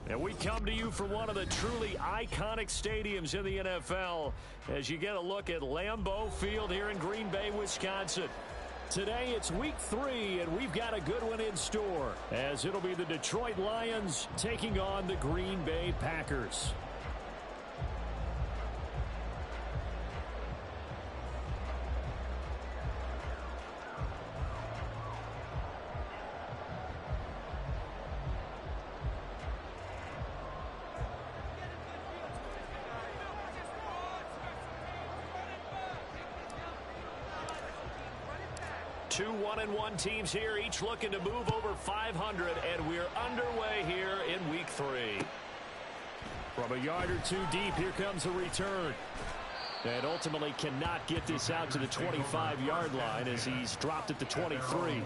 And we come to you from one of the truly iconic stadiums in the NFL as you get a look at Lambeau Field here in Green Bay, Wisconsin. Today it's week 3, and we've got a good one in store as it'll be the Detroit Lions taking on the Green Bay Packers. Two 1-1 teams here, each looking to move over 500, and we're underway here in week 3. From a yard or two deep, here comes a return. And ultimately cannot get this out to the 25-yard line as he's dropped at the 23.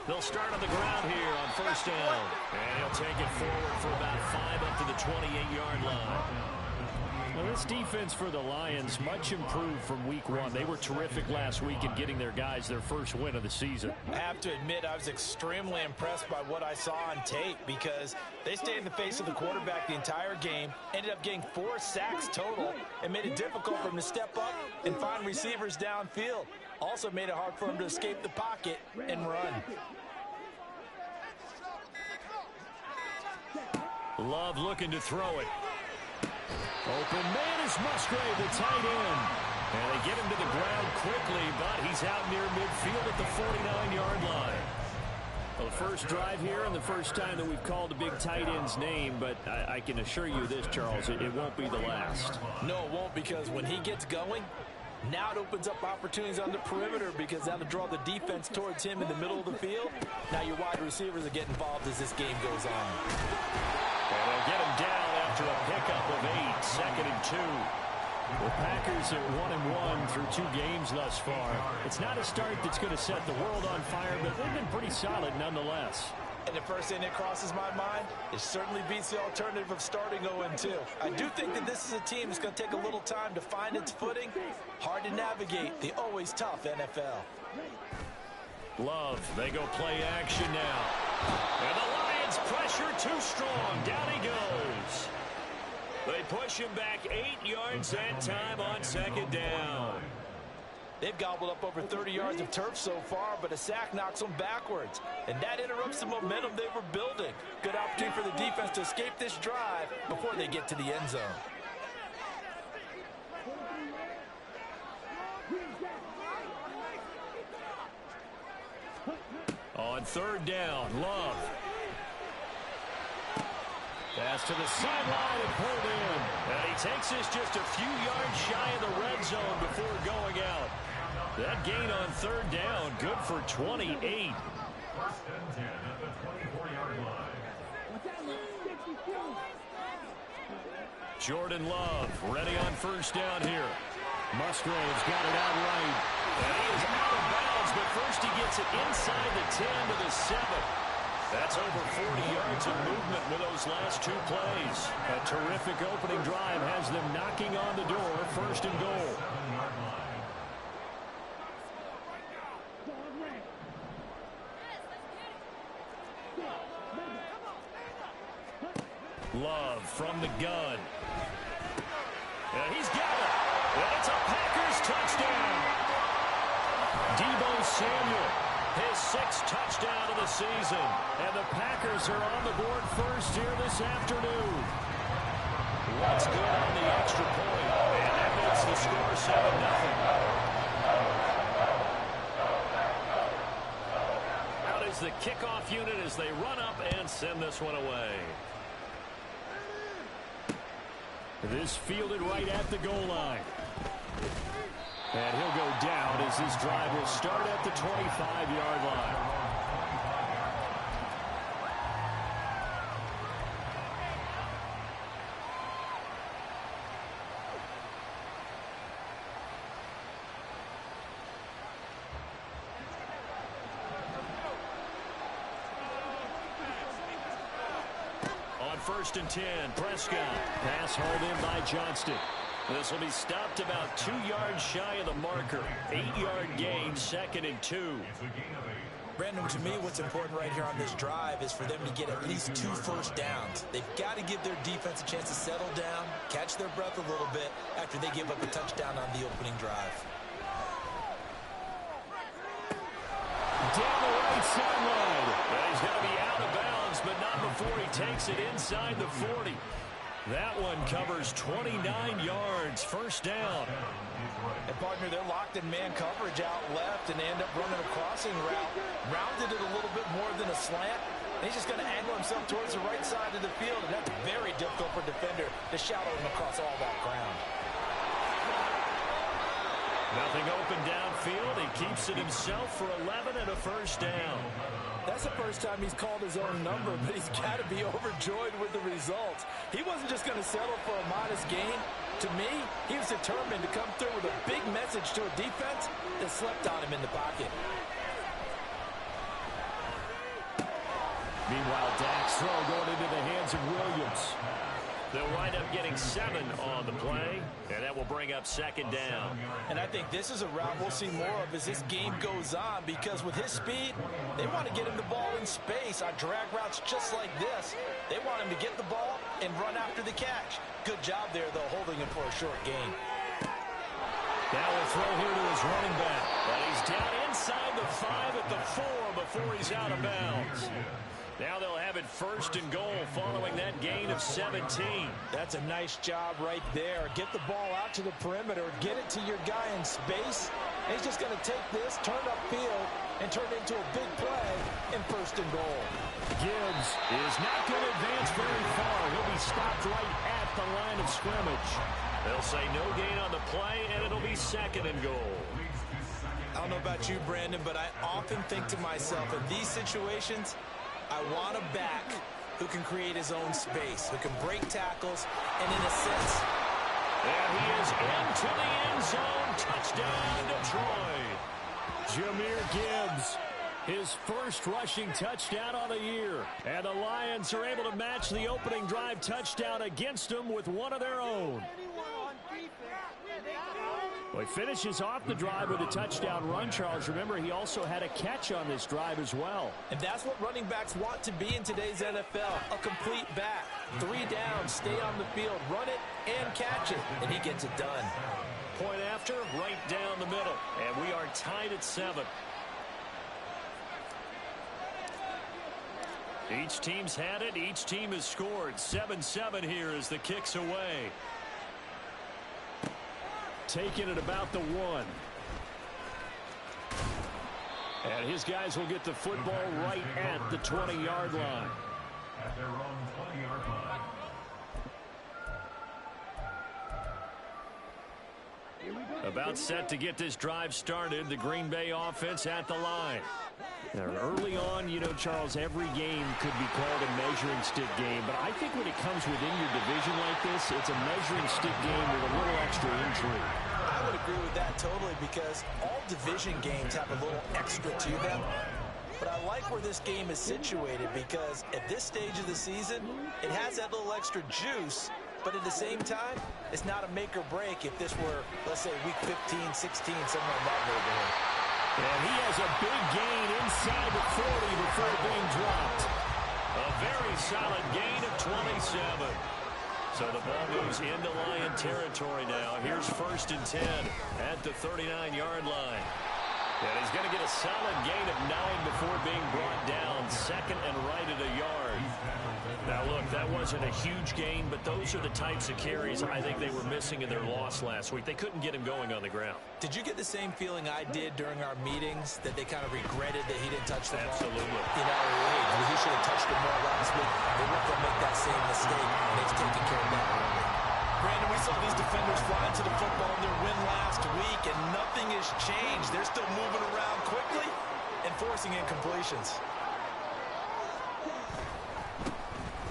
They'll start on the ground here on first down. And he'll take it forward for about 5 up to the 28-yard line. Well, this defense for the Lions much improved from week 1. They were terrific last week in getting their guys their first win of the season. I have to admit, I was extremely impressed by what I saw on tape because they stayed in the face of the quarterback the entire game, ended up getting 4 sacks total, and made it difficult for him to step up and find receivers downfield. Also made it hard for him to escape the pocket and run. Love looking to throw it. Open man is Musgrave, the tight end. And they get him to the ground quickly, but he's out near midfield at the 49-yard line. Well, the first drive here and the first time that we've called a big tight end's name, but I can assure you this, Charles, it won't be the last. No, it won't, because when he gets going, now it opens up opportunities on the perimeter because that'll draw the defense towards him in the middle of the field. Now your wide receivers will get involved as this game goes on. And they'll get him down after a pickup of 8, 2nd and 2. The Packers are 1-1 through 2 games thus far. It's not a start that's going to set the world on fire, but they've been pretty solid nonetheless. And the first thing that crosses my mind, it certainly beats the alternative of starting 0-2. I do think that this is a team that's going to take a little time to find its footing. Hard to navigate the always tough NFL. Love, they go play action now. And the Lions pressure too strong. Down he goes. They push him back 8 yards that time on 2nd down. They've gobbled up over 30 yards of turf so far, but a sack knocks them backwards. And that interrupts the momentum they were building. Good opportunity for the defense to escape this drive before they get to the end zone. On 3rd down, Love. Pass to the sideline and pulled in. And he takes this just a few yards shy of the red zone before going out. That gain on 3rd down, good for 28. First and 10 at the 24-yard line. Jordan Love ready on 1st down here. Musgrave's got it out right. And he is out of bounds, but first he gets it inside the 10 to the 7. That's over 40 yards of movement with those last two plays. A terrific opening drive has them knocking on the door, first and goal. Love from the gun. And he's got it. And it's a Packers touchdown. Deebo Samuel, his 6th touchdown of the season. And the Packers are on the board first here this afternoon. What's good on the extra point? And that makes the score 7-0. Out is the kickoff unit as they run up and send this one away. This fielded right at the goal line. And he'll go down as this drive will start at the 25-yard line. First and 10, Prescott. Pass hauled in by Johnston. This will be stopped about 2 yards shy of the marker. 8-yard gain, 2nd and 2. Brandon, to me, what's important right here on this drive is for them to get at least 2 first downs. They've got to give their defense a chance to settle down, catch their breath a little bit after they give up a touchdown on the opening drive. Down the right sideline. He's going to be out of bounds, but not before he takes it inside the 40. That one covers 29 yards, first down. And partner, they're locked in man coverage out left, and they end up running a crossing route. Rounded it a little bit more than a slant. And he's just going to angle himself towards the right side of the field, and that's very difficult for a defender to shadow him across all that ground. Nothing open downfield. He keeps it himself for 11 and a first down. That's the first time he's called his own number, but he's got to be overjoyed with the results. He wasn't just going to settle for a modest gain. To me, he was determined to come through with a big message to a defense that slept on him in the pocket. Meanwhile, Dak's throw going into the hands of Williams. They'll wind up getting 7 on the play, and that will bring up 2nd down. And I think this is a route we'll see more of as this game goes on, because with his speed, they want to get him the ball in space on drag routes just like this. They want him to get the ball and run after the catch. Good job there, though, holding him for a short gain. Now we'll throw here to his running back. But he's down inside the 5 at the 4 before he's out of bounds. Now they'll have it first and goal following that gain of 17. That's a nice job right there. Get the ball out to the perimeter. Get it to your guy in space. And he's just going to take this, turn upfield, and turn it into a big play in first and goal. Gibbs is not going to advance very far. He'll be stopped right at the line of scrimmage. They'll say no gain on the play, and it'll be 2nd and goal. I don't know about you, Brandon, but I often think to myself, in these situations, I want a back who can create his own space, who can break tackles, and in a sense... And he is into the end zone. Touchdown, Detroit. Jahmyr Gibbs, his first rushing touchdown on the year. And the Lions are able to match the opening drive touchdown against them with one of their own. Well, he finishes off the drive with a touchdown run, Charles. Remember, he also had a catch on this drive as well. And that's what running backs want to be in today's NFL, a complete back. 3 down, stay on the field, run it, and catch it. And he gets it done. Point after, right down the middle. And we are tied at 7. Each team's had it. Each team has scored. 7-7 here as the kick's away. Taking it about the 1. And his guys will get the football right at the 20-yard line. At their own 20-yard line. About set to get this drive started. The Green Bay offense at the line. Now, early on, you know, Charles, every game could be called a measuring stick game. But I think when it comes within your division like this, it's a measuring stick game with a little extra intrigue. I I would agree with that totally because all division games have a little extra to them. But I like where this game is situated because at this stage of the season, it has that little extra juice. But at the same time, it's not a make or break if this were, let's say, week 15, 16, somewhere in that neighborhood. And he has a big gain inside the 40 before being dropped. A very solid gain of 27. So the ball moves into Lion territory now. Here's 1st and 10 at the 39-yard line. And he's going to get a solid gain of 9 before being brought down. 2nd and right at a yard. Now, look, that wasn't a huge gain, but those are the types of carries I think they were missing in their loss last week. They couldn't get him going on the ground. Did you get the same feeling I did during our meetings, that they kind of regretted that he didn't touch the ball? Absolutely. You know, hey, he should have touched it more last week. They weren't going to make that same mistake, and they've taken care of that early. Brandon, we saw these defenders flying to the football in their win last week, and nothing has changed. They're still moving around quickly and forcing incompletions.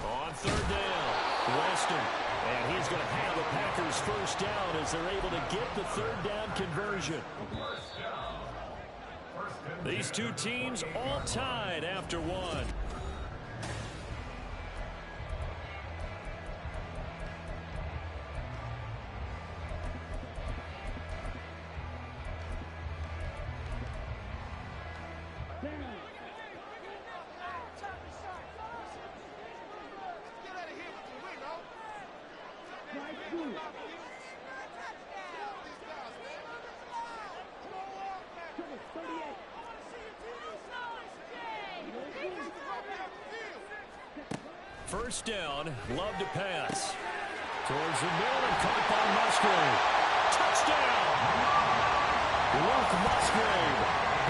On 3rd down, Weston. And he's going to have the Packers 1st down as they're able to get the 3rd down conversion. These two teams all tied after one. First down, Love to pass. Towards the middle and caught by Musgrave. Touchdown! Luke Musgrave,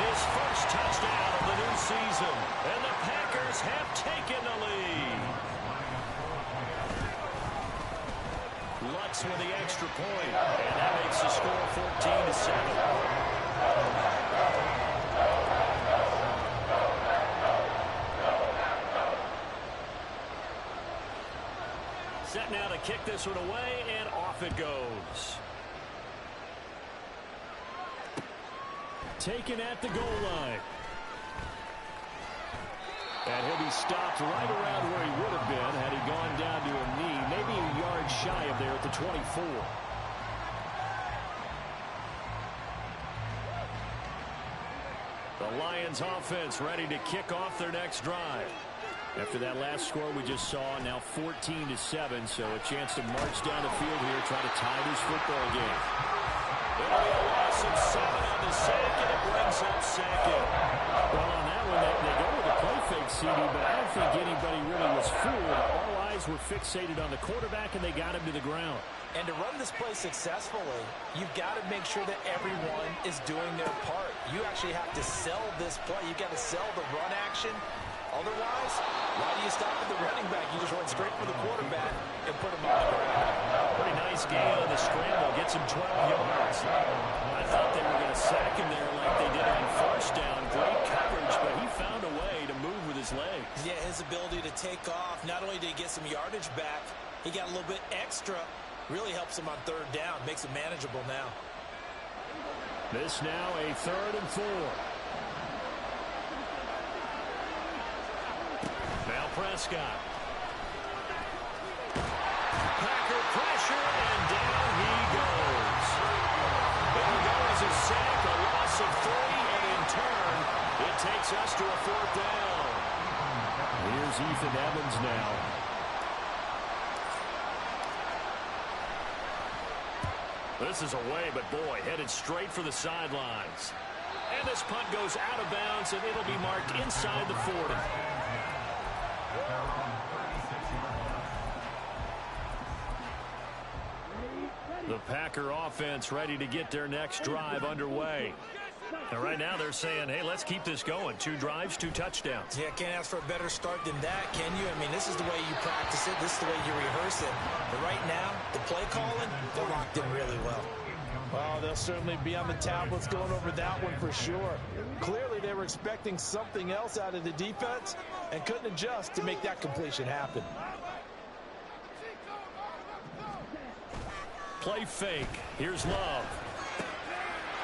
his first touchdown of the new season. And the Packers have taken the lead. Lutz with the extra point. And that makes the score 14-7. Set now to kick this one away, and off it goes. Taken at the goal line. And he'll be stopped right around where he would have been had he gone down to a knee, maybe a yard shy of there at the 24. The Lions offense ready to kick off their next drive. After that last score we just saw, now 14-7, so a chance to march down the field here, try to tie this football game. It'll be a loss of 7 on the sack, and it brings up 2nd. Well, on that one, they go with a play fake, CD, but I don't think anybody really was fooled. All eyes were fixated on the quarterback, and they got him to the ground. And to run this play successfully, you've got to make sure that everyone is doing their part. You actually have to sell this play. You've got to sell the run action. Otherwise, why do you stop at the running back? You just run straight for the quarterback and put him on the ground. Pretty nice gain on the scramble. Gets him 12 yards. I thought they were going to sack him there like they did on 1st down. Great coverage, but he found a way to move with his legs. Yeah, his ability to take off. Not only did he get some yardage back, he got a little bit extra. Really helps him on 3rd down. Makes it manageable now. This now a 3rd and 4. Now Prescott. Packer pressure, and down he goes. It'll go as a sack, a loss of 3, and in turn, it takes us to a 4th down. Here's Ethan Evans now. This is away, but boy, headed straight for the sidelines. And this punt goes out of bounds, and it'll be marked inside the 40. The Packer offense ready to get their next drive underway. And right now they're saying, hey, let's keep this going. 2 drives, 2 touchdowns. Yeah, can't ask for a better start than that, can you? I mean, this is the way you practice it. This is the way you rehearse it. But right now, the play calling, they're locked in really well. Oh, they'll certainly be on the tablets going over that one for sure. Clearly, they were expecting something else out of the defense and couldn't adjust to make that completion happen. Play fake. Here's Love.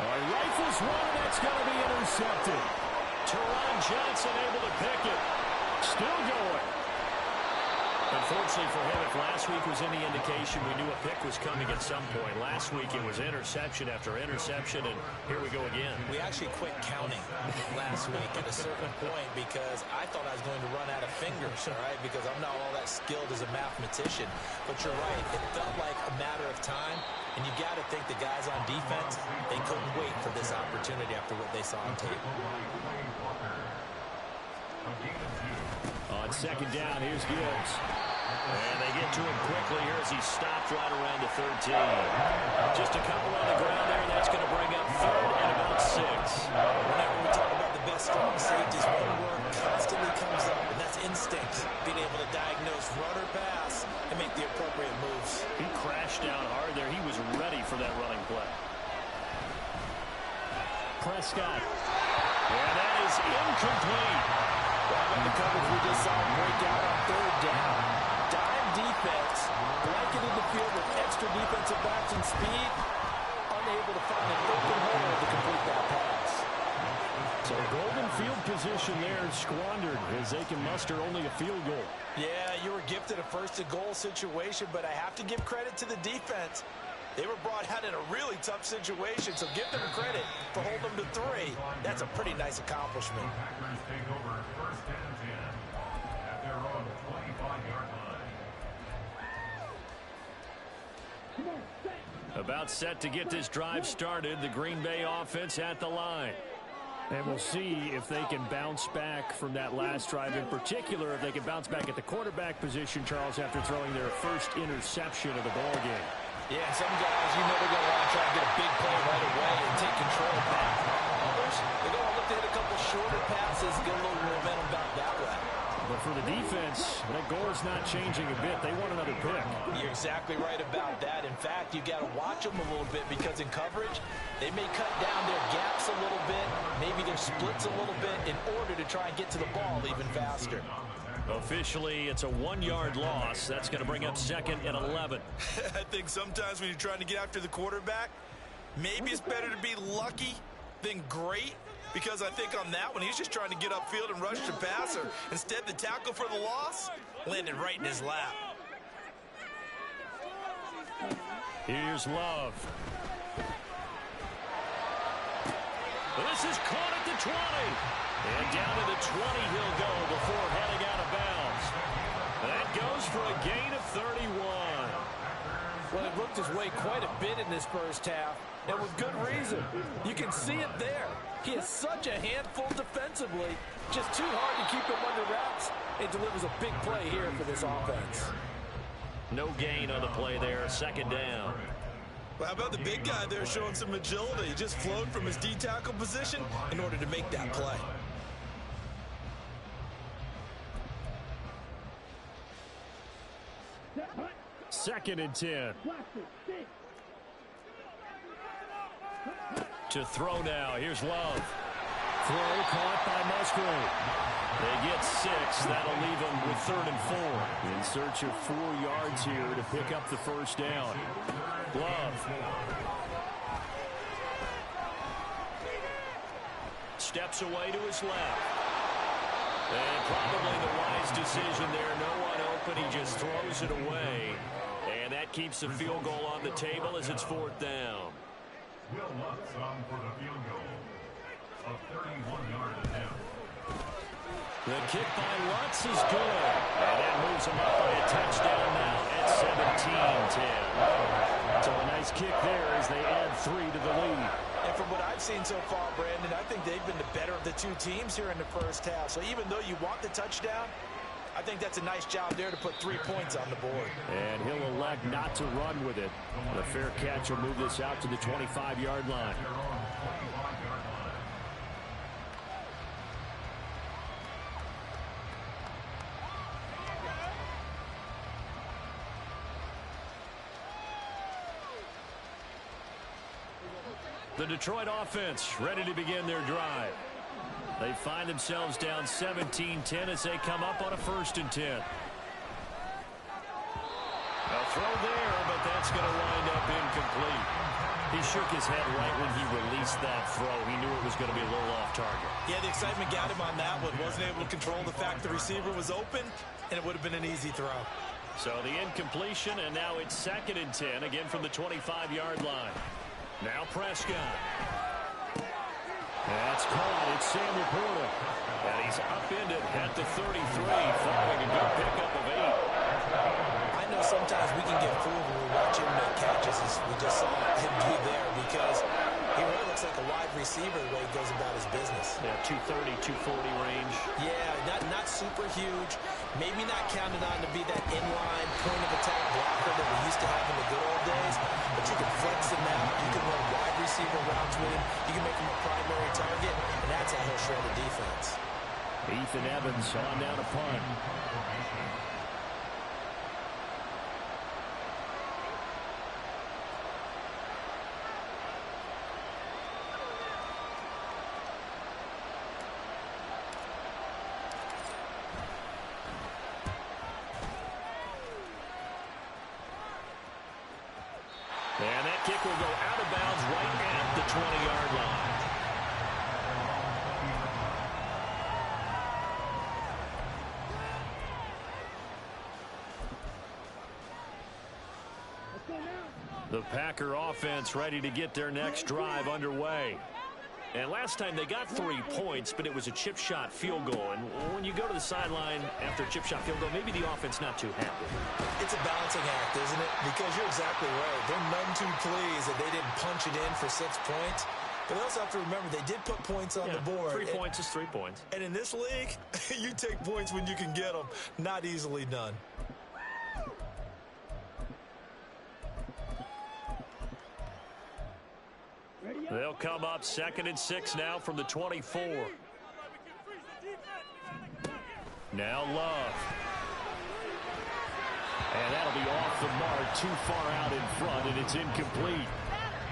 Rifles one, and that's going to be intercepted. Teron Johnson able to pick it. Still going. Unfortunately for him, if last week was any indication, we knew a pick was coming at some point. Last week it was interception after interception, and here we go again. We actually quit counting last week at a certain point because I thought I was going to run out of fingers, all right, because I'm not all that skilled as a mathematician. But you're right, it felt like a matter of time, and you got to think the guys on defense, they couldn't wait for this opportunity after what they saw on tape. On second down, here's Gibbs. And they get to him quickly here as he stopped right around the 13. Just a couple on the ground there. That's going to bring up third and about 6. Whenever we talk about the best strong safeties, one word constantly comes up, and that's instinct. Being able to diagnose run or pass and make the appropriate moves. He crashed down hard there. He was ready for that running play. Prescott. And that is incomplete. Well, how about the coverage we just saw break out on third down? Dime defense, blanketed the field with extra defensive backs and speed, unable to find an open hole to complete that pass. So golden field position there squandered as they can muster only a field goal. Yeah, you were gifted a first-and-goal situation, but I have to give credit to the defense. They were brought out in a really tough situation, so give them credit for holding them to 3. That's a pretty nice accomplishment. Packers take over first and 10 at their own 25-yard line. About set to get this drive started. The Green Bay offense at the line. And we'll see if they can bounce back from that last drive. In particular, if they can bounce back at the quarterback position, Charles, after throwing their first interception of the ball game. Yeah, some guys, you know they're going to want to try to get a big play right away and take control back. Others, they're going to look to hit a couple shorter passes, get a little momentum back that way. But for the defense, that goal is not changing a bit. They want another pick. You're exactly right about that. In fact, you got to watch them a little bit because in coverage, they may cut down their gaps a little bit, maybe their splits a little bit in order to try and get to the ball even faster. Officially, it's a 1-yard loss. That's going to bring up second and 11. I think sometimes when you're trying to get after the quarterback, maybe it's better to be lucky than great, because I think on that one, he's just trying to get upfield and rush the passer. Instead, the tackle for the loss landed right in his lap. Here's Love. This is caught at the 20. And down to the 20 he'll go before heading out of bounds. That goes for a gain of 31. Well, it looked his way quite a bit in this first half, and with good reason. You can see it there. He is such a handful defensively, just too hard to keep him under wraps. It delivers a big play here for this offense. No gain on the play there, second down. Well, how about the big guy there showing some agility? He just flowed from his D-tackle position in order to make that play. Second and 10. To throw now. Here's Love. Throw caught by Musgrave. They get 6. That'll leave them with 3rd and 4. In search of 4 yards here to pick up the first down. Love. Steps away to his left. And probably the wise decision there. No one open. He just throws it away. And that keeps the field goal on the table as it's 4th down. Will Lutz on for the field goal. A 31-yard attempt. The kick by Lutz is good. And that moves him up by a touchdown now at 17-10. So a nice kick there as they add 3 to the lead. And from what I've seen so far, Brandon, I think they've been the better of the 2 teams here in the first half. So even though you want the touchdown, I think that's a nice job there to put 3 points on the board. And he'll elect not to run with it. The fair catch will move this out to the 25-yard line. The Detroit offense ready to begin their drive. They find themselves down 17-10 as they come up on a 1st and 10. A throw there, but that's going to wind up incomplete. He shook his head right when he released that throw. He knew it was going to be a little off target. Yeah, the excitement got him on that one. Wasn't able to control the fact the receiver was open, and it would have been an easy throw. So the incompletion, and now it's 2nd and 10, again from the 25-yard line. Now Prescott. That's caught. It's Sam Laporta. And he's upended at the 33, following a good pickup of 8. I know sometimes we can get fooled when we watch him make catches, as we just saw him do there, because he really looks like a wide receiver the way he goes about his business. Yeah, 230, 240 range. Yeah, not super huge. Maybe not counted on to be that inline point-of-attack blocker that we used to have in the good old days, but you can flex him out. You can run wide receiver routes with him. You can make him a primary target, and that's how he'll shred the defense. Ethan Evans on down a punt. And that kick will go out of bounds right at the 20-yard line. The Packer offense ready to get their next drive underway. And last time they got 3 points, but it was a chip shot field goal. And when you go to the sideline after a chip shot field goal, maybe the offense not too happy. It's a balancing act, isn't it? Because you're exactly right. They're none too pleased that they didn't punch it in for 6 points. But they also have to remember they did put points on the board. 3 points is 3 points. And in this league, you take points when you can get them. Not easily done. They'll come up 2nd and 6 now from the 24. Now Love. And that'll be off the mark, too far out in front, and it's incomplete.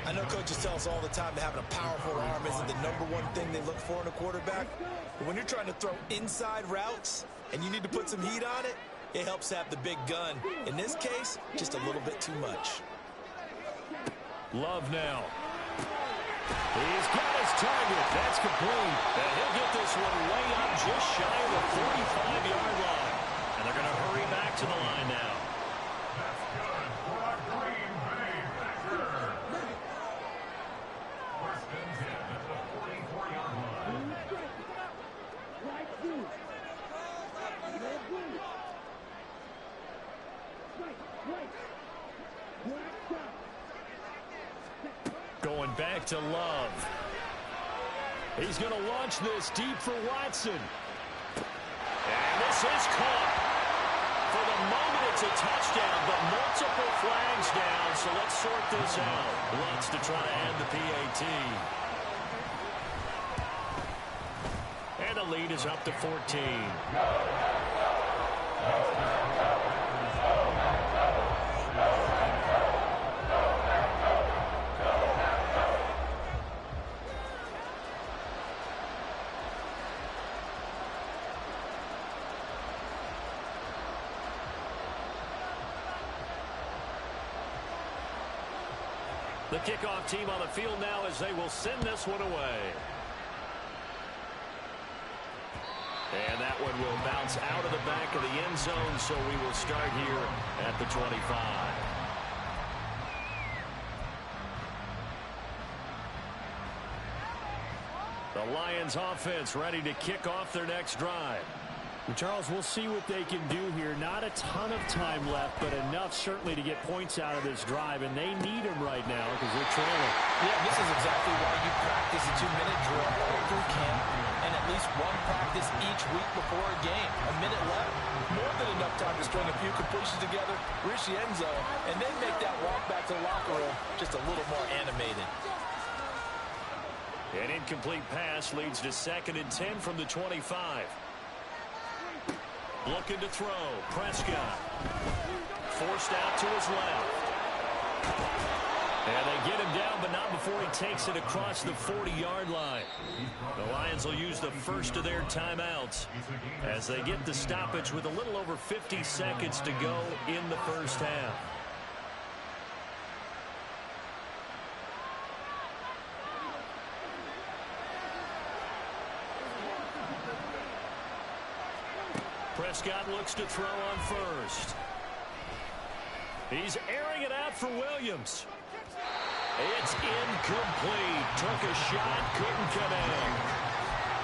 I know coaches tell us all the time that having a powerful arm isn't the #1 thing they look for in a quarterback. But when you're trying to throw inside routes and you need to put some heat on it, it helps have the big gun. In this case, just a little bit too much. Love now. He's got his target. That's complete. And he'll get this one way up just shy of the 45-yard line. And they're going to hurry back to the line now. That's good for a Green Bay Packer. 1st and 10 at the 44-yard line. Going back to Love. He's going to launch this deep for Watson. And this is caught. For the moment, it's a touchdown, but multiple flags down, so let's sort this out. Wants to try to add the PAT. And the lead is up to 14. The kickoff team on the field now as they will send this one away. And that one will bounce out of the back of the end zone, so we will start here at the 25. The Lions offense ready to kick off their next drive. Charles, we'll see what they can do here. Not a ton of time left, but enough certainly to get points out of this drive, and they need them right now because they're trailing. Yeah, this is exactly why you practice a 2-minute drill all through camp and at least one practice each week before a game. A minute left, more than enough time to string a few completions together, reach the end zone, and then make that walk back to the locker room just a little more animated. An incomplete pass leads to 2nd and 10 from the 25. Looking to throw. Prescott. Forced out to his left. And they get him down, but not before he takes it across the 40-yard line. The Lions will use the first of their timeouts as they get the stoppage with a little over 50 seconds to go in the first half. Prescott looks to throw on first. He's airing it out for Williams. It's incomplete. Took a shot, couldn't connect.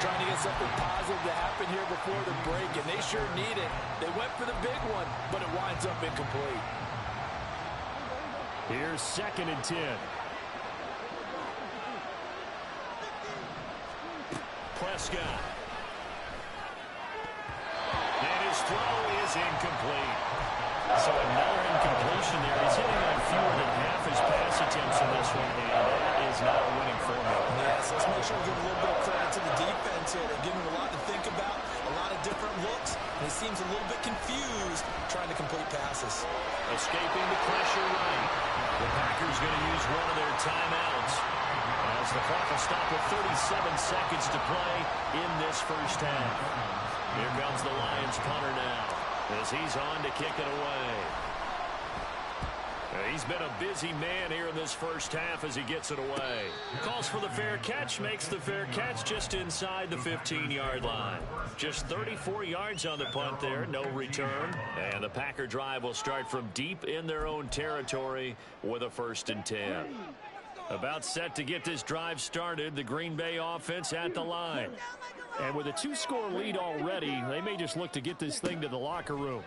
Trying to get something positive to happen here before the break, and they sure need it. They went for the big one, but it winds up incomplete. Here's 2nd and 10. Prescott. And his throw is incomplete. So another incompletion there. He's hitting on fewer than half his pass attempts in this one, and that is not a winning formula. Yes, let's make sure we give a little bit of credit to the defense here. They're giving him a lot to think about, a lot of different looks, and he seems a little bit confused trying to complete passes. Escaping the pressure right. The Packers going to use one of their timeouts as the clock will stop with 37 seconds to play in this first half. Here comes the Lions punter now as he's on to kick it away. He's been a busy man here in this first half as he gets it away. Calls for the fair catch, makes the fair catch just inside the 15-yard line. Just 34 yards on the punt there, no return. And the Packer drive will start from deep in their own territory with a 1st and 10. About set to get this drive started, the Green Bay offense at the line. And with a 2-score lead already, they may just look to get this thing to the locker room.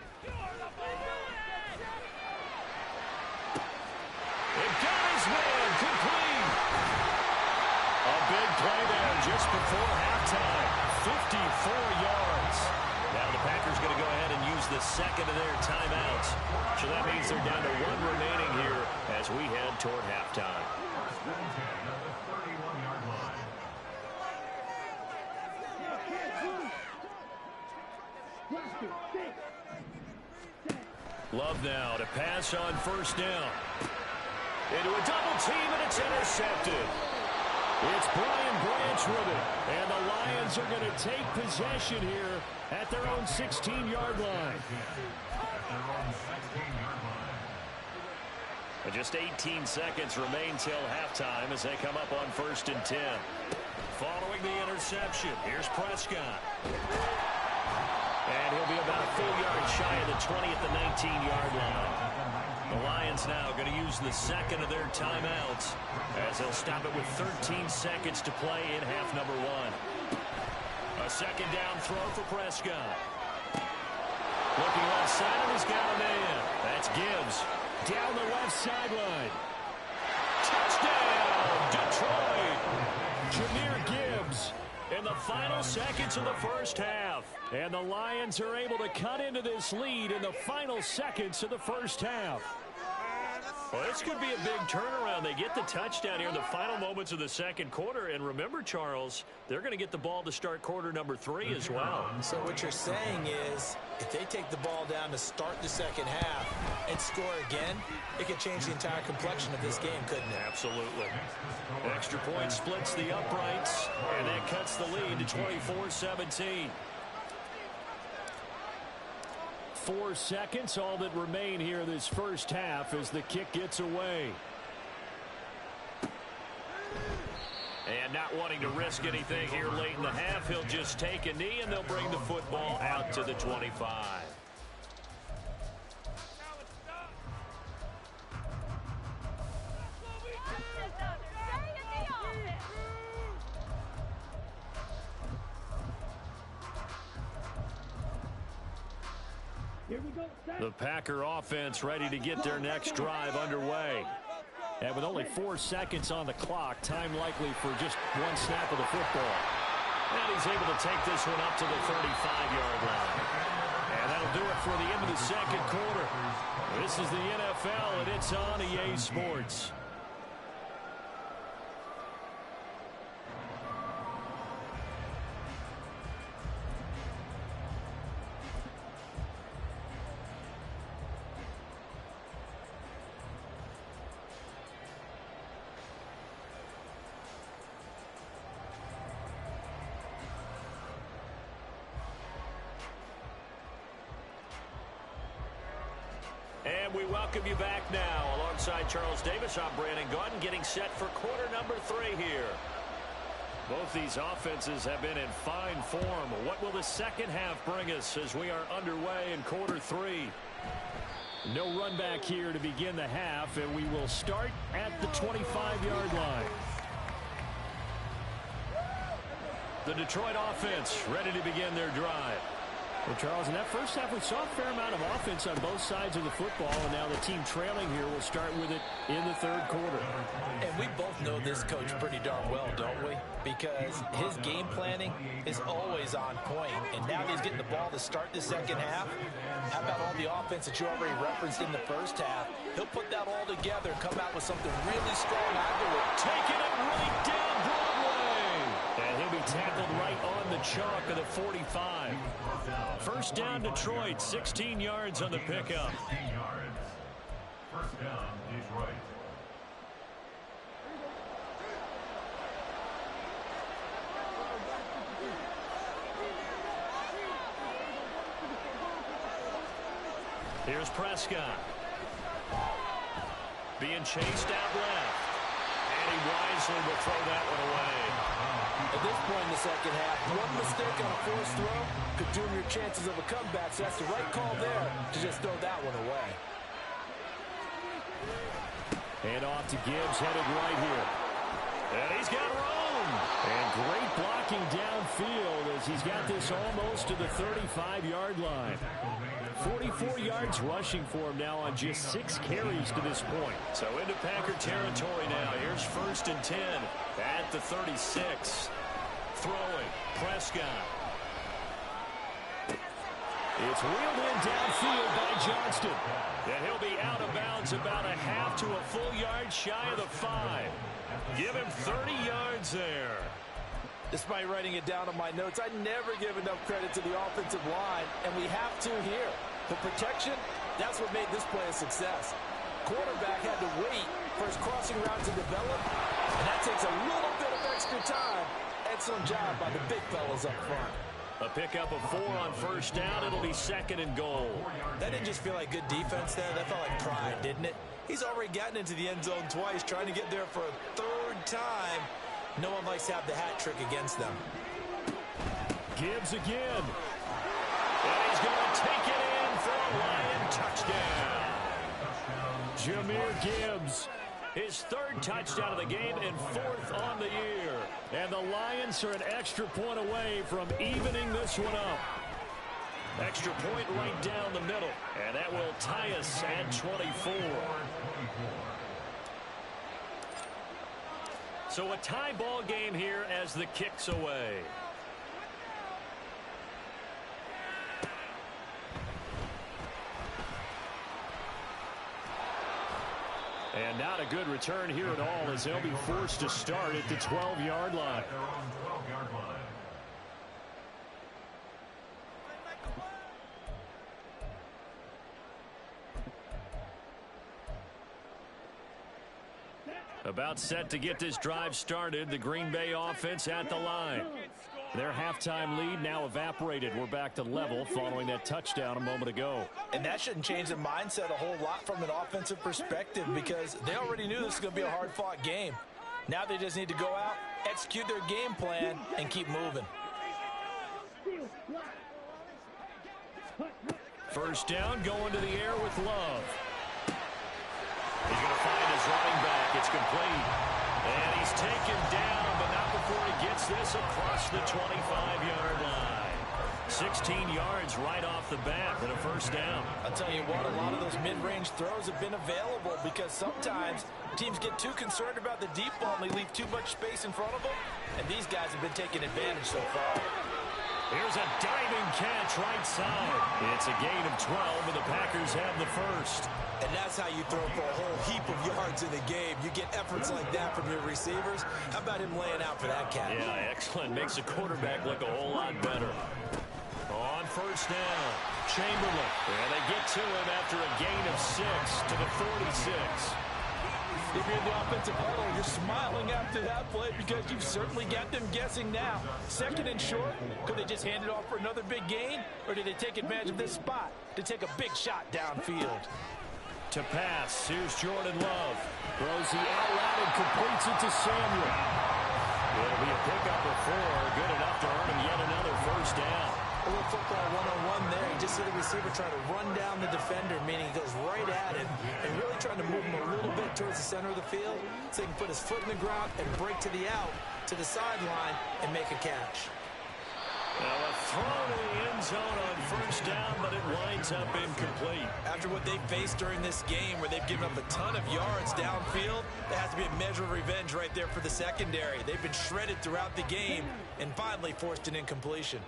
It got his man complete. A big play there just before halftime. 54 yards. Now the Packers going to go ahead and use the 2nd of their timeouts. So that means they're down to 1 remaining here as we head toward halftime. Love now to pass on 1st down. Into a double team, and it's intercepted. It's Brian Branch with it. And the Lions are going to take possession here at their own 16-yard line. And just 18 seconds remain till halftime as they come up on 1st and 10. Following the interception, here's Prescott. And he'll be about a full yard shy of the 20 at the 19-yard line. The Lions now going to use the 2nd of their timeouts as they'll stop it with 13 seconds to play in half number 1. A 2nd down throw for Prescott. Looking left side, and he's got a man. That's Gibbs down the left sideline. Touchdown, Detroit. Jahmyr Gibbs in the final seconds of the first half. And the Lions are able to cut into this lead in the final seconds of the first half. Well, this could be a big turnaround. They get the touchdown here in the final moments of the 2nd quarter. And remember, Charles, they're going to get the ball to start quarter number 3 as well. So what you're saying is if they take the ball down to start the 2nd half and score again, it could change the entire complexion of this game, couldn't it? Absolutely. Extra point splits the uprights, and that cuts the lead to 24-17. 4 seconds, all that remain here this first half as the kick gets away. And not wanting to risk anything here late in the half, he'll just take a knee, and they'll bring the football out to the 25. The Packer offense ready to get their next drive underway. And with only 4 seconds on the clock, time likely for just 1 snap of the football. And he's able to take this one up to the 35-yard line. And that'll do it for the end of the 2nd quarter. This is the NFL, and it's on EA Sports. And we welcome you back now. Alongside Charles Davis, I'm Brandon Gaudin, getting set for quarter number 3 here. Both these offenses have been in fine form. What will the second half bring us as we are underway in quarter three? No run back here to begin the half, and we will start at the 25-yard line. The Detroit offense ready to begin their drive. Well, Charles, in that first half, we saw a fair amount of offense on both sides of the football, and now the team trailing here will start with it in the third quarter. And we both know this coach pretty darn well, don't we? Because his game planning is always on point, and now he's getting the ball to start the second half. How about all the offense that you already referenced in the first half? He'll put that all together and come out with something really strong afterward. Taking it right down Broadway. And he'll be tackled right on the chalk of the 45. First down, Detroit, 16 yards on the pickup. 16 yards. First down, Detroit. Here's Prescott. Being chased out left. And he wisely will throw that one away. At this point in the second half, one mistake on a forced throw could doom your chances of a comeback, so that's the right call there to just throw that one away. Hand off to Gibbs, headed right here. And he's got room. And great blocking downfield as he's got this almost to the 35-yard line. 44 yards rushing for him now on just 6 carries to this point. So into Packer territory now. Here's 1st and 10 at the 36. Throwing, Prescott. It's wheeled in downfield by Johnston. And he'll be out of bounds about a half to a full yard shy of the 5. Give him 30 yards there. Despite writing it down on my notes, I never give enough credit to the offensive line, and we have to here. The protection, that's what made this play a success. Quarterback had to wait for his crossing route to develop, and that takes a little bit of extra time. Excellent job by the big fellas up front. A pickup of 4 on first down. It'll be 2nd and goal. That didn't just feel like good defense there. That felt like pride, didn't it? He's already gotten into the end zone twice, trying to get there for a 3rd time. No one likes to have the hat trick against them. Gibbs again. And he's going to take it in for a Lion touchdown. Jahmyr Gibbs, his 3rd touchdown of the game and 4th on the year. And the Lions are an extra point away from evening this one up. Extra point right down the middle. And that will tie us at 24. So a tie ball game here as the kick's away. And not a good return here at all as they'll be forced to start at the 12-yard line. About set to get this drive started. The Green Bay offense at the line. Their halftime lead now evaporated. We're back to level following that touchdown a moment ago. And that shouldn't change the mindset a whole lot from an offensive perspective because they already knew this was going to be a hard-fought game. Now they just need to go out, execute their game plan, and keep moving. First down, going to the air with Love. He's going to find his running back. It's complete. And he's taken down, but not before he gets this across the 25-yard line. 16 yards right off the bat and a first down. I'll tell you what, a lot of those mid-range throws have been available because sometimes teams get too concerned about the deep ball and they leave too much space in front of them. And these guys have been taking advantage so far. Here's a diving catch right side. It's a gain of 12, and the Packers have the first. And that's how you throw for a whole heap of yards in the game. You get efforts like that from your receivers. How about him laying out for that catch? Yeah, excellent. Makes the quarterback look a whole lot better. On first down, Chamberlain. And they get to him after a gain of 6 to the 46. If you're in the offensive huddle, you're smiling after that play because you've certainly got them guessing now. 2nd and short, could they just hand it off for another big gain? Or did they take advantage of this spot to take a big shot downfield? To pass, here's Jordan Love. Throws the out route and completes it to Samuel. It'll be a pickup of 4, good enough to earn him yet another first down. A little football one-on-one there. You just see the receiver trying to run down the defender, meaning he goes right at him and really trying to move him a little bit towards the center of the field so he can put his foot in the ground and break to the out, to the sideline, and make a catch. Now a throw to the end zone on first down, but it winds up incomplete. After what they faced during this game where they've given up a ton of yards downfield, there has to be a measure of revenge right there for the secondary. They've been shredded throughout the game and finally forced an incompletion.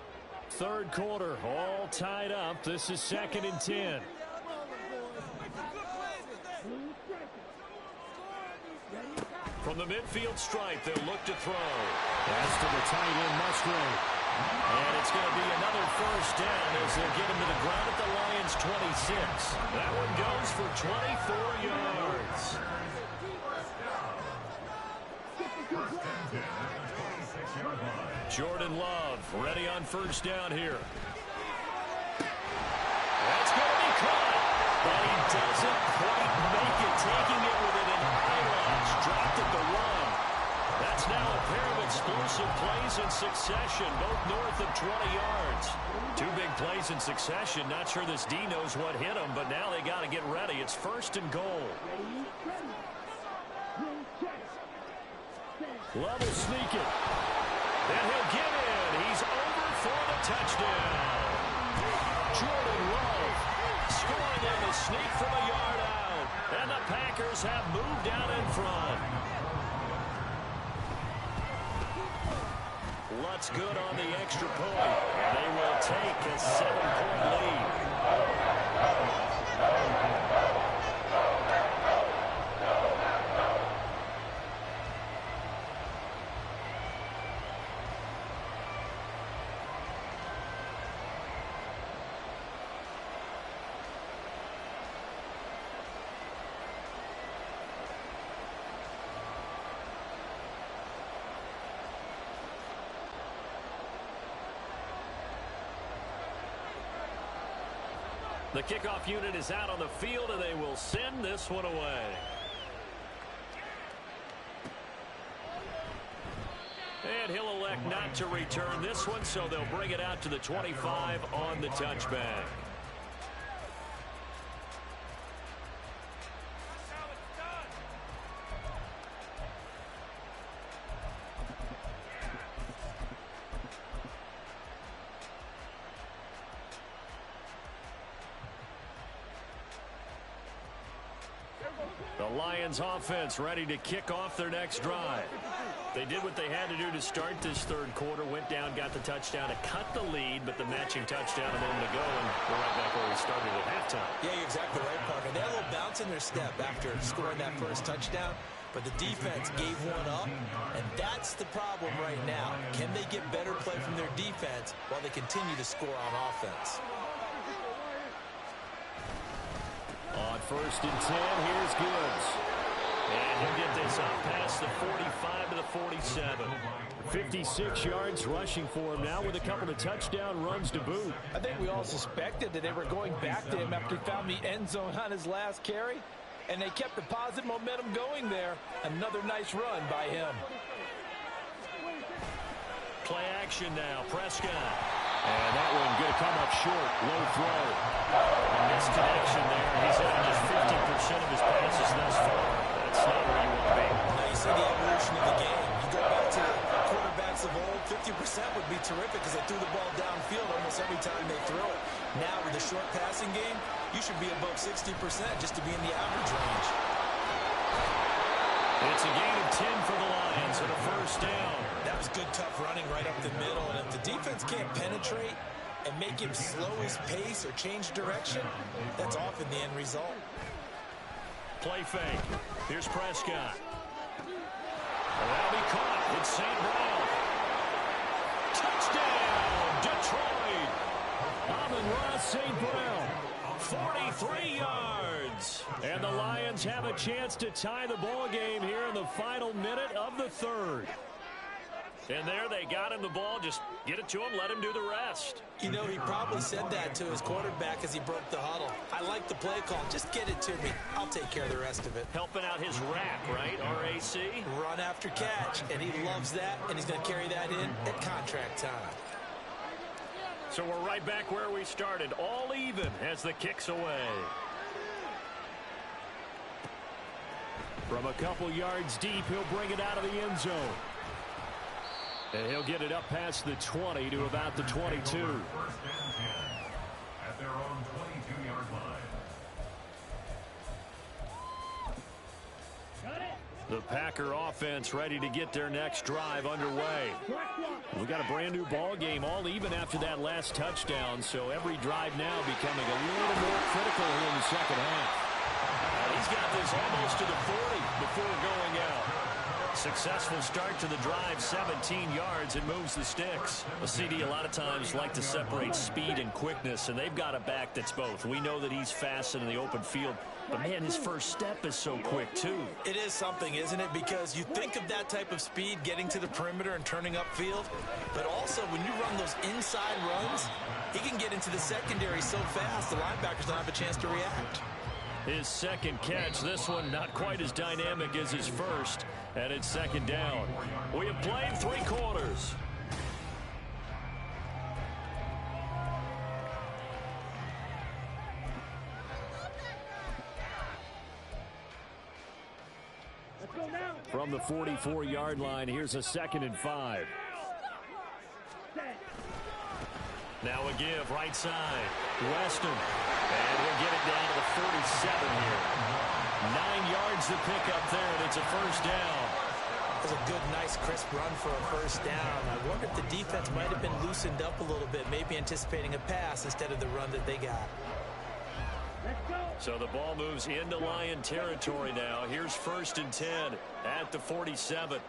Third quarter, all tied up. This is 2nd and 10. From the midfield stripe, they'll look to throw. Pass to the tight end, Musgrave. And it's going to be another first down as they'll get him to the ground at the Lions' 26. That one goes for 24 yards. Jordan Love ready on first down here. That's going to be caught. But he doesn't quite make it, taking it within an eyelash. Dropped at the 1. That's now a pair of explosive plays in succession, both north of 20 yards. 2 big plays in succession. Not sure this D knows what hit him, but now they got to get ready. It's 1st and goal. Love will sneak it. And he'll get in. He's over for the touchdown. Jordan Love scoring on the sneak from a yard out. And the Packers have moved out in front. Lutz good on the extra point. They will take a 7-point lead. The kickoff unit is out on the field, and they will send this one away. And he'll elect not to return this one, so they'll bring it out to the 25 on the touchback. The Lions offense ready to kick off their next drive. They did what they had to do to start this third quarter, went down, got the touchdown to cut the lead, but the matching touchdown a moment ago, and we're right back where we started at halftime. Yeah, you're exactly right, Parker. They had a little bounce in their step after scoring that first touchdown, but the defense gave one up, and that's the problem right now. Can they get better play from their defense while they continue to score on offense? On 1st and 10, here's Gibbs. And he'll get this up past the 45 to the 47. 56 yards rushing for him now with a couple of touchdown runs to boot. I think we all suspected that they were going back to him after he found the end zone on his last carry, and they kept the positive momentum going there. Another nice run by him. Play action now, Prescott. And that one going to come up short. Low throw. A misconnection there. He's had just 50% of his passes thus far. That's not where you want to be. Now you see the evolution of the game. You go back to quarterbacks of old, 50% would be terrific because they threw the ball downfield almost every time they throw it. Now with the short passing game, you should be above 60% just to be in the average range. It's a gain of 10 for the Lions and a first down. That was good, tough running right up the middle. And if the defense can't penetrate and make him slow his pace or change direction, that's often the end result. Play fake. Here's Prescott. And that'll be caught. It's St. Brown. Touchdown, Detroit. Amon-Ra St. Brown. 43 yards. And the Lions have a chance to tie the ball game here in the final minute of the third. And there they got him the ball. Just get it to him, let him do the rest. You know, he probably said that to his quarterback as he broke the huddle. I like the play call. Just get it to me. I'll take care of the rest of it. Helping out his rack, right? RAC? Run after catch, and he loves that, and he's going to carry that in at contract time. So we're right back where we started. All even as the kick's away. From a couple yards deep, he'll bring it out of the end zone. And he'll get it up past the 20 to about the 22. First and 10 at their own 22-yard line. The Packer offense ready to get their next drive underway. We've got a brand new ball game, all even after that last touchdown, so every drive now becoming a little more critical here in the second half. He's got this almost to the 40 before going out. Successful start to the drive, 17 yards, and moves the sticks. A CD a lot of times like to separate speed and quickness, and they've got a back that's both. We know that he's fast in the open field, but man, his first step is so quick too. It is something, isn't it? Because you think of that type of speed getting to the perimeter and turning upfield, but also when you run those inside runs, he can get into the secondary so fast the linebackers don't have a chance to react. His second catch, this one not quite as dynamic as his first, and it's second down. We have played 3 quarters. From the 44-yard line, here's a 2nd and 5. Now a give, right side. Weston. And we'll get it down to the 47 here. 9 yards to pick up there, and it's a first down. That was a good, nice, crisp run for a first down. I wonder if the defense might have been loosened up a little bit, maybe anticipating a pass instead of the run that they got. So the ball moves into Lion territory now. Here's 1st and 10 at the 47.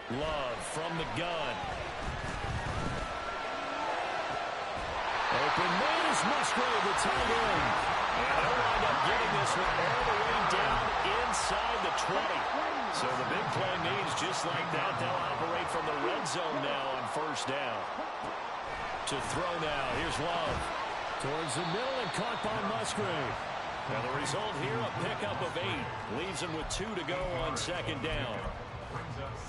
Love from the gun. Open man is Musgrave, the tight end. And they'll wind up getting this one all the way down inside the 20. So the big play means just like that, they'll operate from the red zone now on first down. To throw now, here's Love. Towards the middle and caught by Musgrave. Now the result here, a pickup of 8. Leaves him with 2 to go on second down.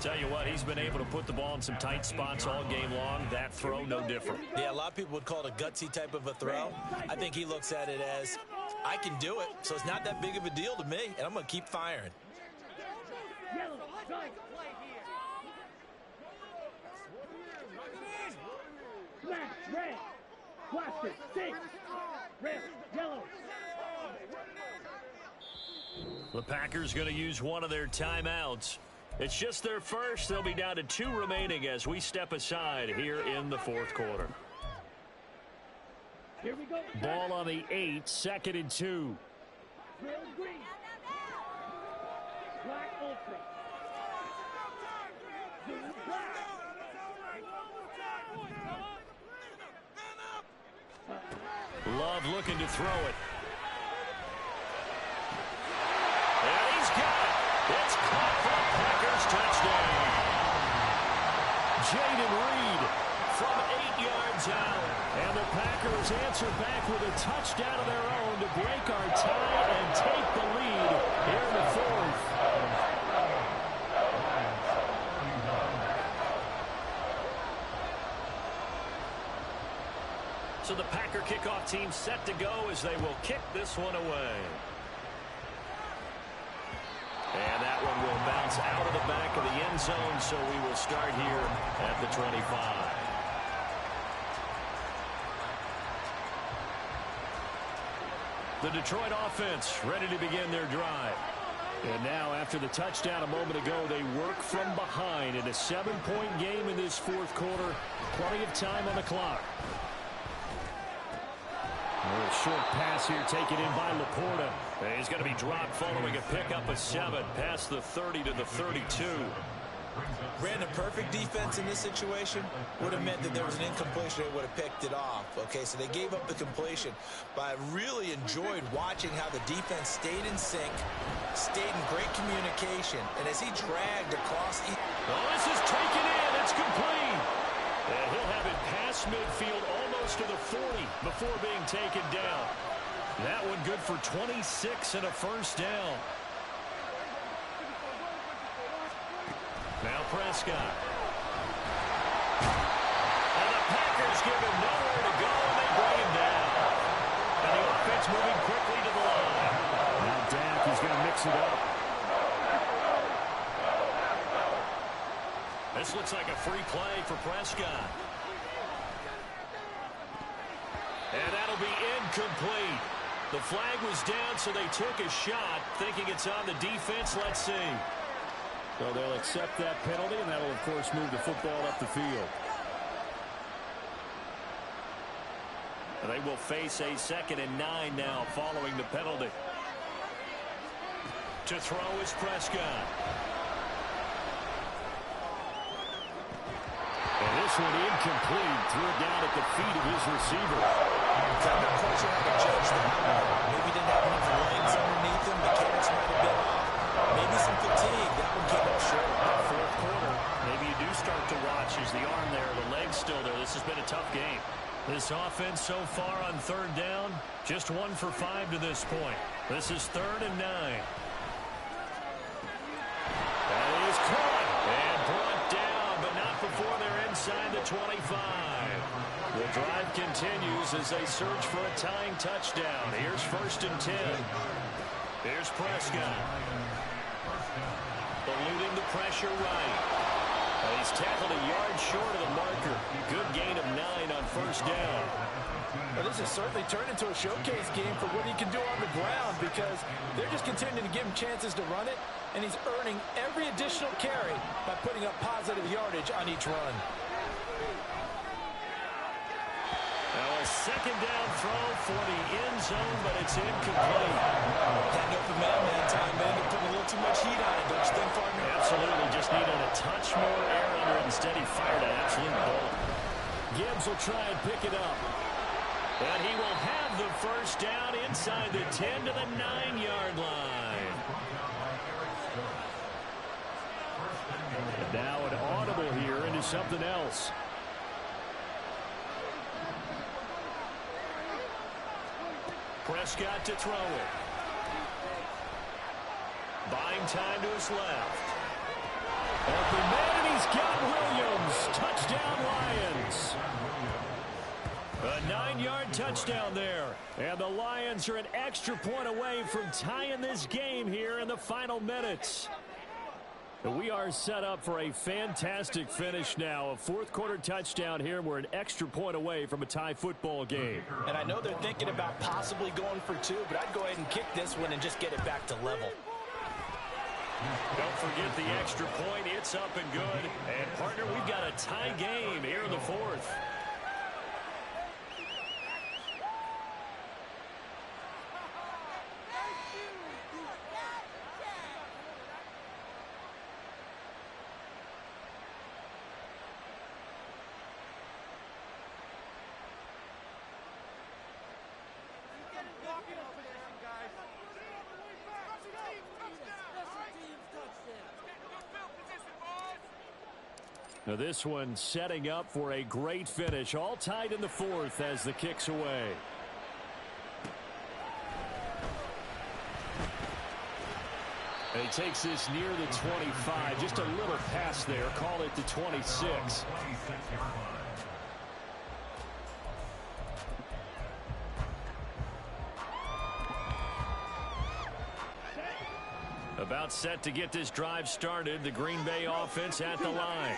Tell you what, he's been able to put the ball in some tight spots all game long. That throw, no different. Yeah, a lot of people would call it a gutsy type of a throw. I think he looks at it as, I can do it, so it's not that big of a deal to me, and I'm going to keep firing. Red, plastic, 6, red, yellow. The Packers going to use one of their timeouts. It's just their first. They'll be down to 2 remaining as we step aside here in the 4th quarter. Here we go. Ball on the 8, 2nd and 2. Red, green. Black, ultra. Blue, black. Love looking to throw it. And he's got it. It's caught for the Packers touchdown. Jaden Reed from 8 yards out. And the Packers answer back with a touchdown of their own to break our tie and take the lead here in the 4th. So the Packer kickoff team set to go as they will kick this one away. And that one will bounce out of the back of the end zone, so we will start here at the 25. The Detroit offense ready to begin their drive. And now, after the touchdown a moment ago, they work from behind in a 7-point game in this 4th quarter. Plenty of time on the clock. A short pass here taken in by Laporta. And he's going to be dropped following a pickup of 7 past the 30 to the 32. Brandon, perfect defense in this situation would have meant that there was an incompletion. They would have picked it off. Okay, so they gave up the completion. But I really enjoyed watching how the defense stayed in sync, stayed in great communication, and as he dragged across... Oh, this is taken in. It's complete. And he'll have it past midfield almost to the 40 before being taken down. That one good for 26 and a first down. Now Prescott. And the Packers give him nowhere to go, and they bring him down. And the offense moving quickly to the line. Now Dak is going to mix it up. This looks like a free play for Prescott. And that'll be incomplete. The flag was down, so they took a shot, thinking it's on the defense. Let's see. So they'll accept that penalty, and that'll, of course, move the football up the field. And they will face a 2nd and 9 now following the penalty. To throw is Prescott. And this one incomplete. Threw it down at the feet of his receiver. I'm not quite sure how to judge that. Maybe didn't have enough legs underneath him. Mechanics might have been off. Maybe some fatigue. That one came up short. Fourth quarter, maybe you do start to watch as the arm there, the leg's still there. This has been a tough game. This offense so far on 3rd down, just 1 for 5 to this point. This is 3rd and 9. That is caught and brought down, but not before they're inside the 25. The drive continues as they search for a tying touchdown. Here's 1st and 10. Here's Prescott. Eluding the pressure right. He's tackled a yard short of the marker. Good gain of 9 on 1st down. Well, this has certainly turned into a showcase game for what he can do on the ground, because they're just continuing to give him chances to run it, and he's earning every additional carry by putting up positive yardage on each run. Now a 2nd down throw for the end zone, but it's incomplete. Had an open man that time, man. They put a little too much heat on it, don't you think, partner? Absolutely, just needed a touch more air under it. Instead, he fired an absolute bullet. Gibbs will try and pick it up. And he will have the 1st down inside the 10 to the 9-yard line. And now an audible here into something else. Prescott to throw it. Buying time to his left. Open man, and he's got Williams. Touchdown, Lions. A 9-yard touchdown there. And the Lions are an extra point away from tying this game here in the final minutes. We are set up for a fantastic finish now. A 4th quarter touchdown here. We're an extra point away from a tie football game. And I know they're thinking about possibly going for 2, but I'd go ahead and kick this one and just get it back to level. Don't forget the extra point. It's up and good. And, partner, we've got a tie game here in the 4th. Now this one setting up for a great finish. All tied in the 4th as the kick's away. And he takes this near the 25. Just a little pass there. Call it the 26. About set to get this drive started. The Green Bay offense at the line.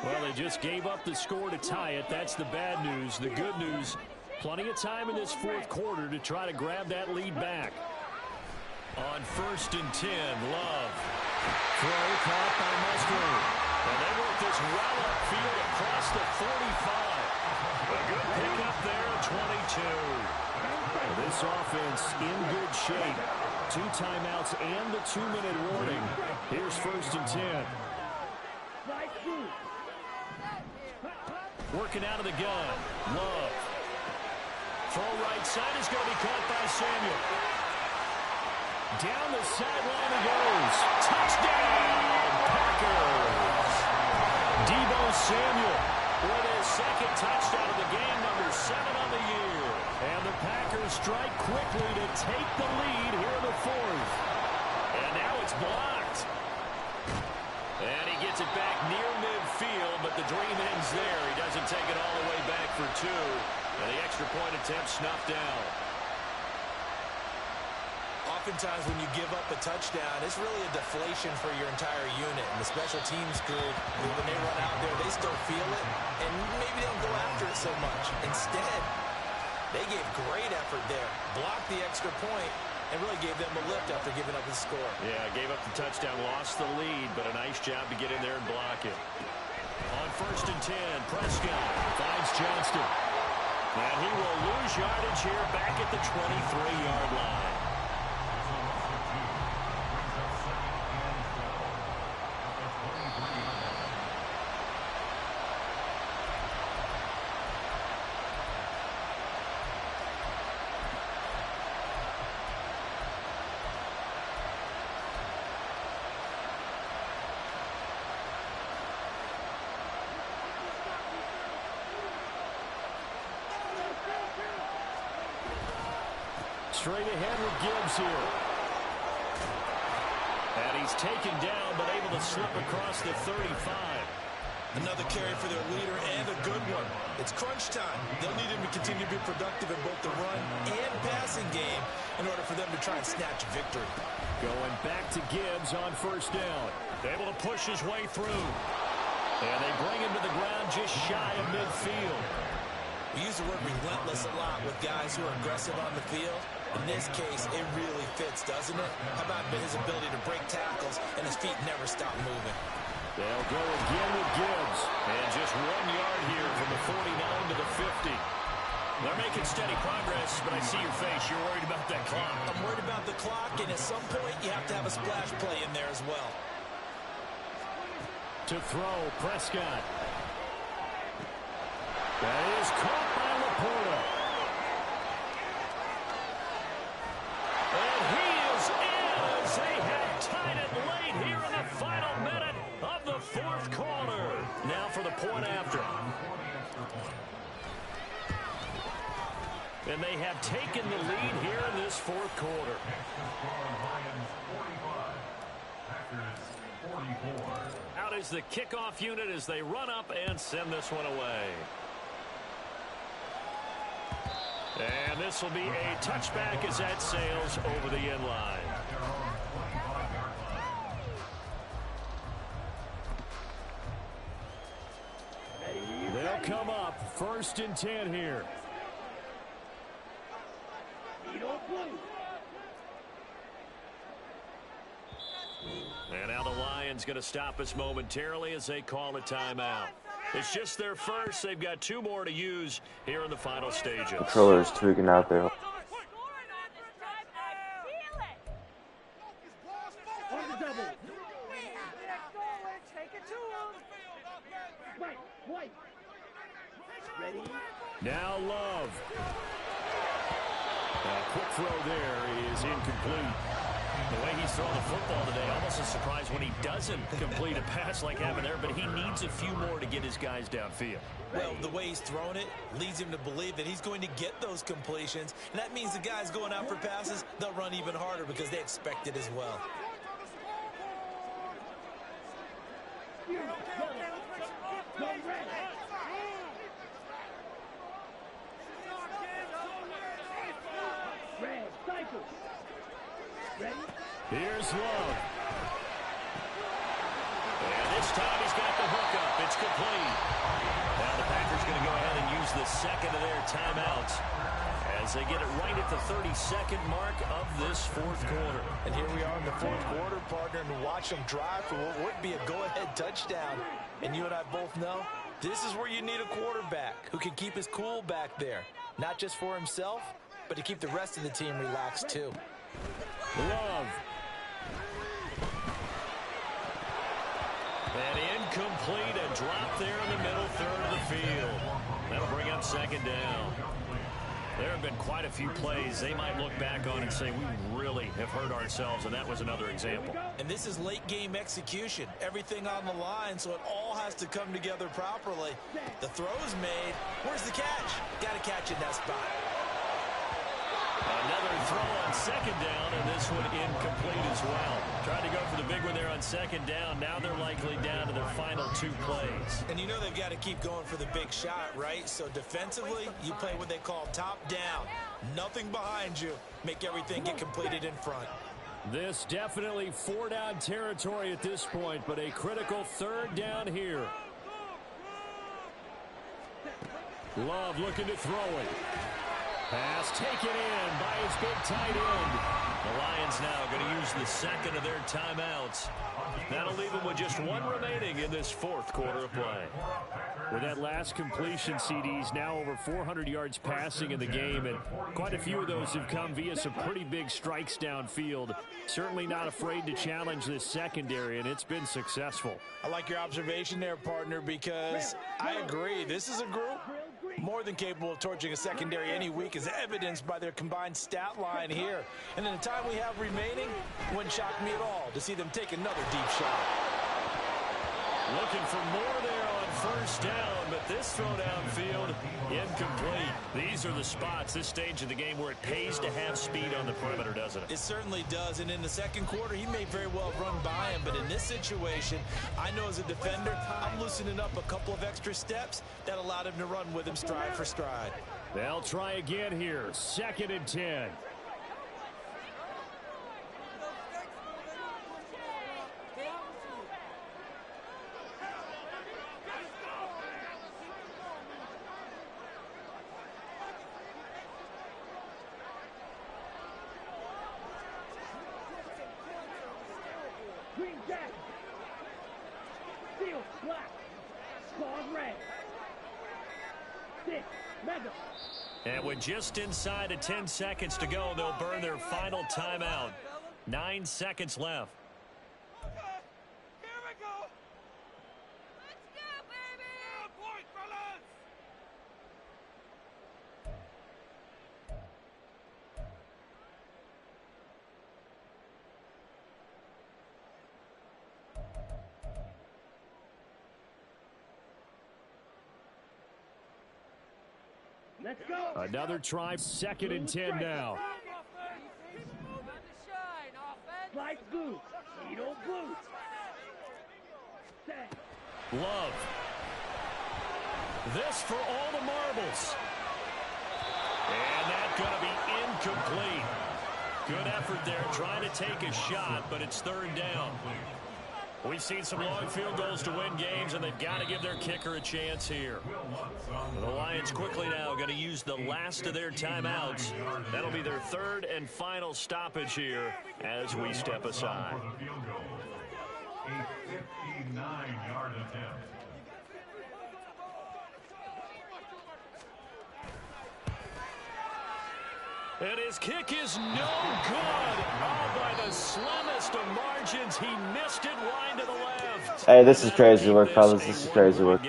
Well, they just gave up the score to tie it. That's the bad news. The good news, plenty of time in this 4th quarter to try to grab that lead back. On 1st and 10, Love. Throw caught by Musgrave. And they work this well upfield across the 45. A good pickup there at 22. This offense in good shape. 2 timeouts and the 2-minute warning. Here's 1st and 10. Working out of the gun. Love. Throw right side is going to be caught by Samuel. Down the sideline he goes. Touchdown, Packers. Deebo Samuel with his second touchdown of the game, number 7 on the year. And the Packers strike quickly to take the lead here in the 4th. And now it's blocked. And he gets it back near midfield, but the dream ends there. He doesn't take it all the way back for 2. And the extra point attempt snuffed down. Oftentimes when you give up a touchdown, it's really a deflation for your entire unit. And the special teams group, when they run out there, they still feel it. And maybe they don't go after it so much. Instead, they gave great effort there. Blocked the extra point and really gave them a lift after giving up the score. Yeah, gave up the touchdown, lost the lead, but a nice job to get in there and block it. On 1st and 10, Prescott finds Johnston. And he will lose yardage here back at the 23-yard line. Straight ahead with Gibbs here. And he's taken down, but able to slip across the 35. Another carry for their leader, and a good one. It's crunch time. They'll need him to continue to be productive in both the run and passing game in order for them to try and snatch victory. Going back to Gibbs on 1st down. Able to push his way through. And they bring him to the ground just shy of midfield. We use the word relentless a lot with guys who are aggressive on the field. In this case, it really fits, doesn't it? How about his ability to break tackles and his feet never stop moving? They'll go again with Gibbs. And just 1 yard here from the 49 to the 50. They're making steady progress, but I see your face. You're worried about that clock. I'm worried about the clock, and at some point, you have to have a splash play in there as well. To throw, Prescott. That is caught by Laporta. And he is in as they have tied it late here in the final minute of the 4th quarter. Now for the point after. And they have taken the lead here in this 4th quarter. Out is the kickoff unit as they run up and send this one away. And this will be a touchback as that sails over the end line. They'll come up 1st and 10 here. And now the Lions going to stop us momentarily as they call a timeout. It's just their first. They've got 2 more to use here in the final stages. Controller's tweaking out there. Now Love. A quick throw there is incomplete. The way he's throwing the football today, almost a surprise when he doesn't complete a pass like happened there, but he needs a few more to get his guys downfield. Well, the way he's thrown it leads him to believe that he's going to get those completions, and that means the guys going out for passes, they'll run even harder because they expect it as well. Here's Love. And this time he's got the hook up. It's complete. Now the Packers going to go ahead and use the second of their timeouts as they get it right at the 32nd mark of this 4th quarter. And here we are in the 4th quarter, partner, and watch them drive for what would be a go-ahead touchdown. And you and I both know this is where you need a quarterback who can keep his cool back there, not just for himself, but to keep the rest of the team relaxed too. Love. And in incomplete. A drop there in the middle third of the field. That'll bring up second down. There have been quite a few plays they might look back on and say, we really have hurt ourselves, and that was another example. And this is late game execution. Everything on the line, so it all has to come together properly. The throw's made. Where's the catch? Got to catch in that spot. Another throw on second down, and this one incomplete as well. Trying to go for the big one there on second down. Now they're likely down to their final 2 plays. And you know they've got to keep going for the big shot, right? So defensively, you play what they call top down. Nothing behind you. Make everything get completed in front. This definitely 4-down territory at this point, but a critical 3rd down here. Love looking to throw it. Pass taken in by his big tight end. The Lions now going to use the second of their timeouts. That'll leave them with just 1 remaining in this 4th quarter of play. With that last completion, CD's now over 400 yards passing in the game, and quite a few of those have come via some pretty big strikes downfield. Certainly not afraid to challenge this secondary, and it's been successful. I like your observation there, partner, because I agree. This is a group more than capable of torching a secondary any week, as evidenced by their combined stat line here. And in the time we have remaining, wouldn't shock me at all to see them take another deep shot. Looking for more there on 1st down, but this throw downfield incomplete. These are the spots, this stage of the game, where it pays to have speed on the perimeter, doesn't it? It certainly does, and in the 2nd quarter, he may very well have run by him, but in this situation, I know as a defender, I'm loosening up a couple of extra steps that allowed him to run with him stride for stride. They'll try again here, 2nd and 10. Green jacket. Steel black. Claws red. 6. Mega. And with just inside of 10 seconds to go, they'll burn their final timeout. 9 seconds left. Here we go. Let's go, baby. Good point, fellas. Let's go. Another try, 2nd and 10 now. Slice boots. Needle boots. Set. Love. This for all the marbles. And that's going to be incomplete. Good effort there, trying to take a shot, but it's 3rd down. We've seen some long field goals to win games, and they've got to give their kicker a chance here. The Lions quickly now going to use the last of their timeouts. That'll be their 3rd and final stoppage here as we step aside. A 59-yard attempt. And his kick is no good. Oh, by the slimmest of margins, he missed it wide to the left. Hey, this is crazy work, fellas. This is crazy work.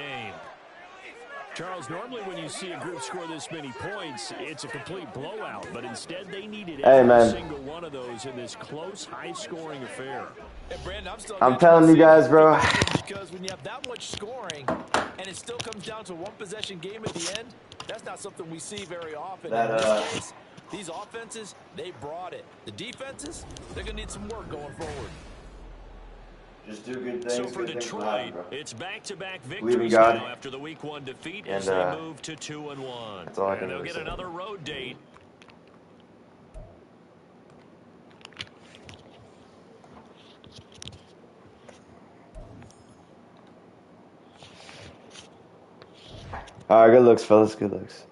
Charles, normally when you see a group score this many points, it's a complete blowout. But instead, they needed every single one of those in this close, high-scoring affair. Hey, Brandon, I'm telling you guys, bro. Because when you have that much scoring and it still comes down to one possession game at the end, that's not something we see very often. In this case, these offenses, they brought it. The defenses, they're going to need some work going forward. Just do good things. So for good Detroit, things it's back-to-back victories now after the Week 1 defeat as they move to 2-1. That's all I can And they'll really get say. another road date. All right, good looks, fellas. Good looks.